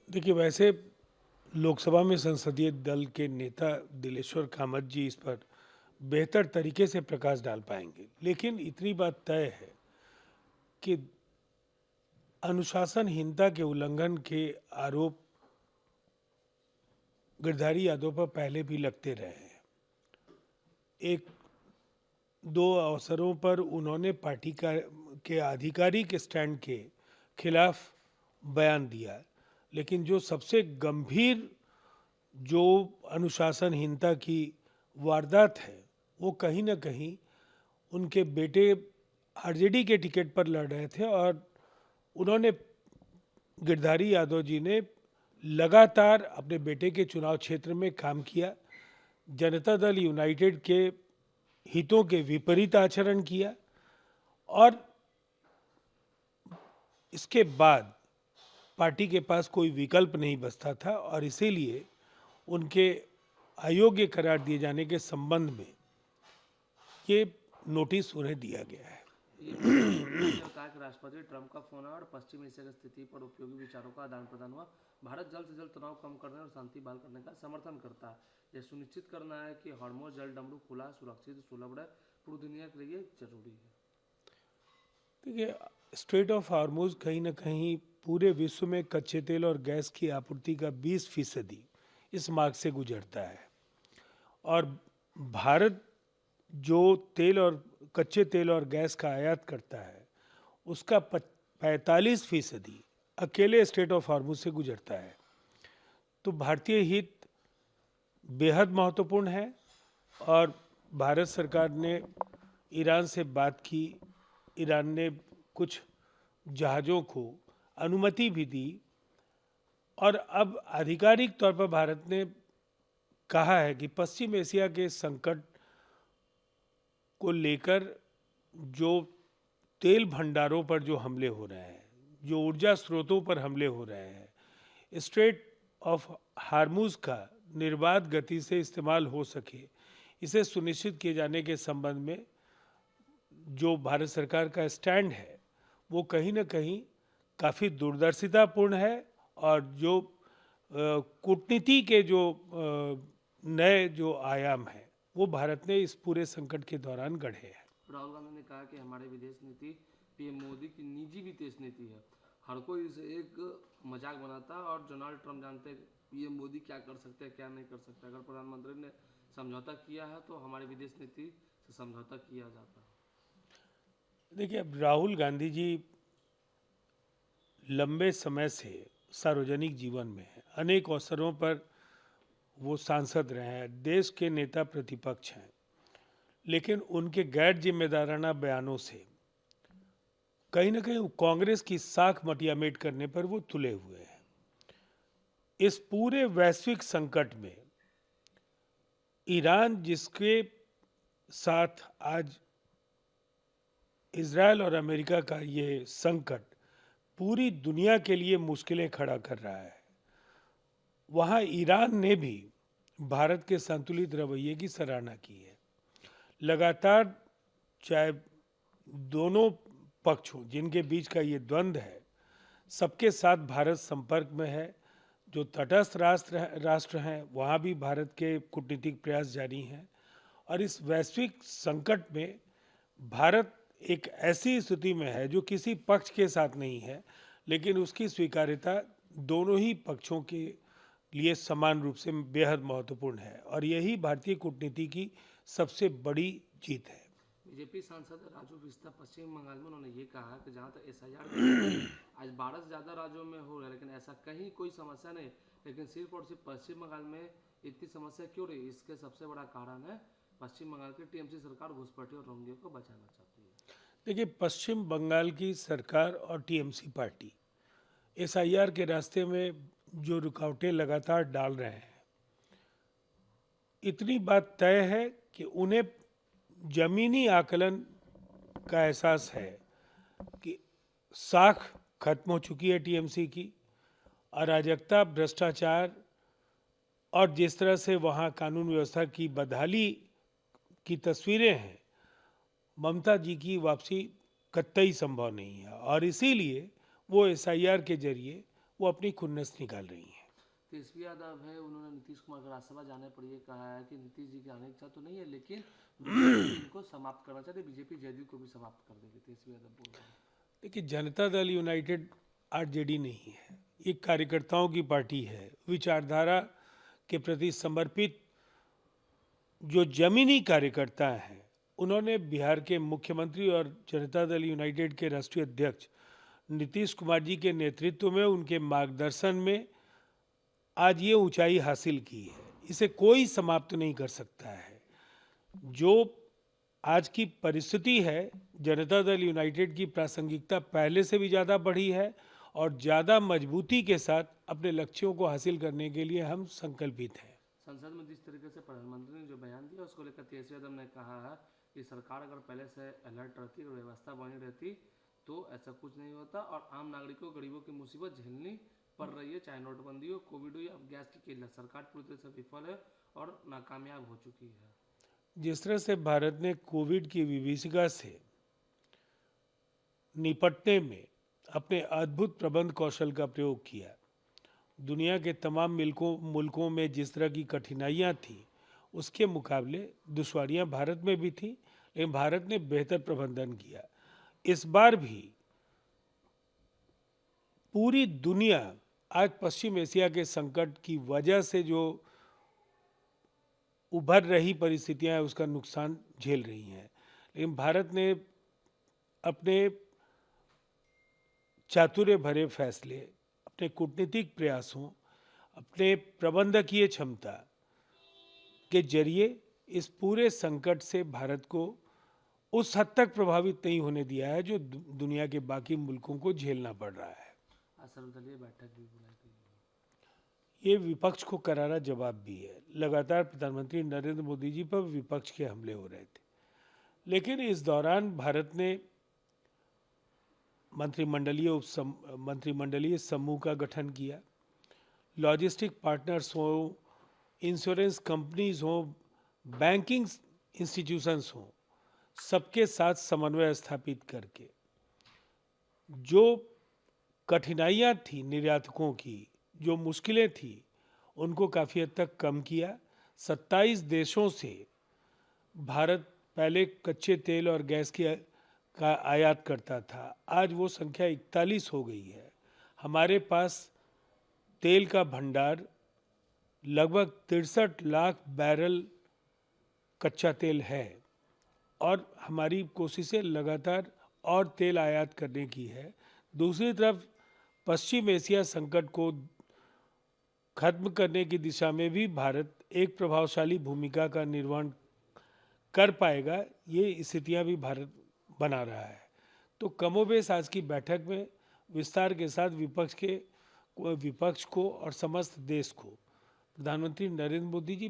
देखिए, वैसे लोकसभा में संसदीय दल के नेता दिलेश्वर कामत जी इस पर बेहतर तरीके से प्रकाश डाल पाएंगे, लेकिन इतनी बात तय है कि अनुशासनहीनता के उल्लंघन के आरोप गिरधारी यादव पर पहले भी लगते रहे हैं। एक दो अवसरों पर उन्होंने पार्टी का के आधिकारिक स्टैंड के खिलाफ बयान दिया, लेकिन जो सबसे गंभीर जो अनुशासनहीनता की वारदात है, वो कहीं न कहीं उनके बेटे आरजेडी के टिकट पर लड़ रहे थे और उन्होंने गिरधारी यादव जी ने लगातार अपने बेटे के चुनाव क्षेत्र में काम किया, जनता दल यूनाइटेड के हितों के विपरीत आचरण किया और इसके बाद पार्टी के पास कोई विकल्प नहीं बचता था और इसीलिए उनके अयोग्य करार दिए जाने के संबंध में ये नोटिस उन्हें दिया गया है। ये ने कहा कि राष्ट्रपति ट्रंप का फोन आया और पश्चिम एशिया की स्थिति पर उपयोगी विचारों का आदान प्रदान हुआ। भारत जल्द से जल्द तनाव कम करने और शांति बहाल करने का समर्थन करता है। यह सुनिश्चित करना है कि हॉर्मोज जल डमरू खुला, सुरक्षित, सुलभ रहे, पूरी दुनिया के लिए जरूरी है। देखिए, स्ट्रेट ऑफ हार्मोज कहीं ना कहीं पूरे विश्व में कच्चे तेल और गैस की आपूर्ति का 20% इस मार्ग से गुजरता है और भारत जो तेल और कच्चे तेल और गैस का आयात करता है, उसका 45% अकेले स्ट्रेट ऑफ हार्मोज से गुजरता है। तो भारतीय हित बेहद महत्वपूर्ण है और भारत सरकार ने ईरान से बात की, ईरान ने कुछ जहाज़ों को अनुमति भी दी और अब आधिकारिक तौर पर भारत ने कहा है कि पश्चिम एशिया के संकट को लेकर जो तेल भंडारों पर जो हमले हो रहे हैं, जो ऊर्जा स्रोतों पर हमले हो रहे हैं, स्ट्रेट ऑफ हार्मूज का निर्बाध गति से इस्तेमाल हो सके, इसे सुनिश्चित किए जाने के संबंध में जो भारत सरकार का स्टैंड है वो कहीं ना कहीं काफ़ी दूरदर्शितापूर्ण है और जो कूटनीति के जो नए जो आयाम हैं वो भारत ने इस पूरे संकट के दौरान गढ़े हैं। राहुल गांधी ने कहा कि हमारी विदेश नीति पीएम मोदी की निजी विदेश नीति है। हर कोई इसे एक मजाक बनाता है और डोनाल्ड ट्रंप जानते हैं पीएम मोदी क्या कर सकते हैं, क्या नहीं कर सकते। अगर प्रधानमंत्री ने समझौता किया है तो हमारी विदेश नीति से समझौता किया जाता है। देखिए, अब राहुल गांधी जी लंबे समय से सार्वजनिक जीवन में हैं, अनेक अवसरों पर वो सांसद रहे हैं, देश के नेता प्रतिपक्ष हैं, लेकिन उनके गैर जिम्मेदाराना बयानों से कहीं ना कहीं कांग्रेस की साख मटियामेट करने पर वो तुले हुए हैं। इस पूरे वैश्विक संकट में ईरान जिसके साथ आज इजरायल और अमेरिका का ये संकट पूरी दुनिया के लिए मुश्किलें खड़ा कर रहा है, वहाँ ईरान ने भी भारत के संतुलित रवैये की सराहना की है। लगातार चाहे दोनों पक्ष हों जिनके बीच का ये द्वंद्व है, सबके साथ भारत संपर्क में है। जो तटस्थ राष्ट्र हैं वहाँ भी भारत के कूटनीतिक प्रयास जारी हैं और इस वैश्विक संकट में भारत एक ऐसी स्थिति में है जो किसी पक्ष के साथ नहीं है, लेकिन उसकी स्वीकार्यता दोनों ही पक्षों के लिए समान रूप से बेहद महत्वपूर्ण है और यही भारतीय कूटनीति की सबसे बड़ी जीत है। बीजेपी सांसद राजू बिस्ता पश्चिम बंगाल में उन्होंने ये कहा कि जहाँ तक एसआईआर की बात है, आज 12 से ज़्यादा राज्यों में हो रहा है लेकिन ऐसा कहीं कोई समस्या नहीं। लेकिन सिर्फ और सिर्फ पश्चिम बंगाल में इतनी समस्या क्यों रही, इसके सबसे बड़ा कारण है पश्चिम बंगाल की टीएमसी सरकार घुसपैठी और रोहिंग्या को बचाना चाहती है। देखिए, पश्चिम बंगाल की सरकार और टीएमसी पार्टी एसआईआर के रास्ते में जो रुकावटें लगातार डाल रहे हैं, इतनी बात तय है कि उन्हें जमीनी आकलन का एहसास है कि साख खत्म हो चुकी है टीएमसी की। अराजकता, भ्रष्टाचार और जिस तरह से वहाँ कानून व्यवस्था की बदहाली की तस्वीरें हैं, ममता जी की वापसी कतई संभव नहीं है और इसीलिए वो एसआईआर के जरिए वो अपनी खुन्नस निकाल रही हैं। तेजस्वी यादव है, उन्होंने नीतीश कुमार को राज्यसभा जाने पर ये कहा है कि नीतीश जी की आने की इच्छा तो नहीं है, लेकिन बीजेपी इनको समाप्त करना चाहती है, बीजेपी जेडीयू को भी समाप्त कर देगी, तेजस्वी यादव बोल रहे हैं। देखिए, जनता दल यूनाइटेड आरजेडी नहीं है, ये कार्यकर्ताओं की पार्टी है, विचारधारा के प्रति समर्पित जो जमीनी कार्यकर्ता हैं, उन्होंने बिहार के मुख्यमंत्री और जनता दल यूनाइटेड के राष्ट्रीय अध्यक्ष नीतीश कुमार जी के नेतृत्व में, उनके मार्गदर्शन में आज ये ऊंचाई हासिल की है। इसे कोई समाप्त नहीं कर सकता है। जो आज की परिस्थिति है, जनता दल यूनाइटेड की प्रासंगिकता पहले से भी ज़्यादा बढ़ी है और ज़्यादा मजबूती के साथ अपने लक्ष्यों को हासिल करने के लिए हम संकल्पित हैं। संसद में जिस तरीके से प्रधानमंत्री ने जो बयान दिया, उसको लेकर तेजस्वी यादव ने कहा है कि सरकार अगर पहले से अलर्ट रहती, अगर व्यवस्था बनी रहती तो ऐसा कुछ नहीं होता, और आम नागरिकों, गरीबों की मुसीबत झेलनी पड़ रही है, चाहे नोटबंदी हो, कोविड हो या गैस की किल्लत। सरकार पूरी तरह से विफल है और नाकामयाब हो चुकी है। जिस तरह से भारत ने कोविड की विभीषिका से निपटने में अपने अद्भुत प्रबंध कौशल का प्रयोग किया, दुनिया के तमाम मुल्कों में जिस तरह की कठिनाइयां थी, उसके मुकाबले दुश्वारियां भारत में भी थी, लेकिन भारत ने बेहतर प्रबंधन किया। इस बार भी पूरी दुनिया आज पश्चिम एशिया के संकट की वजह से जो उभर रही परिस्थितियां हैं, उसका नुकसान झेल रही हैं, लेकिन भारत ने अपने चातुर्य भरे फैसले, अपने कूटनीतिक प्रयासों, अपने प्रबंधकीय क्षमता के जरिए इस पूरे संकट से भारत को उस हद तक प्रभावित नहीं होने दिया है जो दुनिया के बाकी मुल्कों को झेलना पड़ रहा है। आज सर्वदलीय बैठक भी बुलाई गई है। ये विपक्ष को करारा जवाब भी है। लगातार प्रधानमंत्री नरेंद्र मोदी जी पर विपक्ष के हमले हो रहे थे, लेकिन इस दौरान भारत ने मंत्रिमंडलीय समूह का गठन किया। लॉजिस्टिक पार्टनर्स हो, इंश्योरेंस कंपनीज हो, बैंकिंग इंस्टीट्यूशंस हो, सबके साथ समन्वय स्थापित करके जो कठिनाइयां थी निर्यातकों की, जो मुश्किलें थी, उनको काफ़ी हद तक कम किया। 27 देशों से भारत पहले कच्चे तेल और गैस का आयात करता था, आज वो संख्या 41 हो गई है। हमारे पास तेल का भंडार लगभग 63 लाख बैरल कच्चा तेल है और हमारी कोशिशें लगातार और तेल आयात करने की है। दूसरी तरफ पश्चिम एशिया संकट को खत्म करने की दिशा में भी भारत एक प्रभावशाली भूमिका का निर्वहन कर पाएगा, ये स्थितियां भी भारत बना रहा है। तो कमोबेश आज की बैठक में विस्तार के साथ विपक्ष को और समस्त देश को प्रधानमंत्री नरेंद्र मोदी जी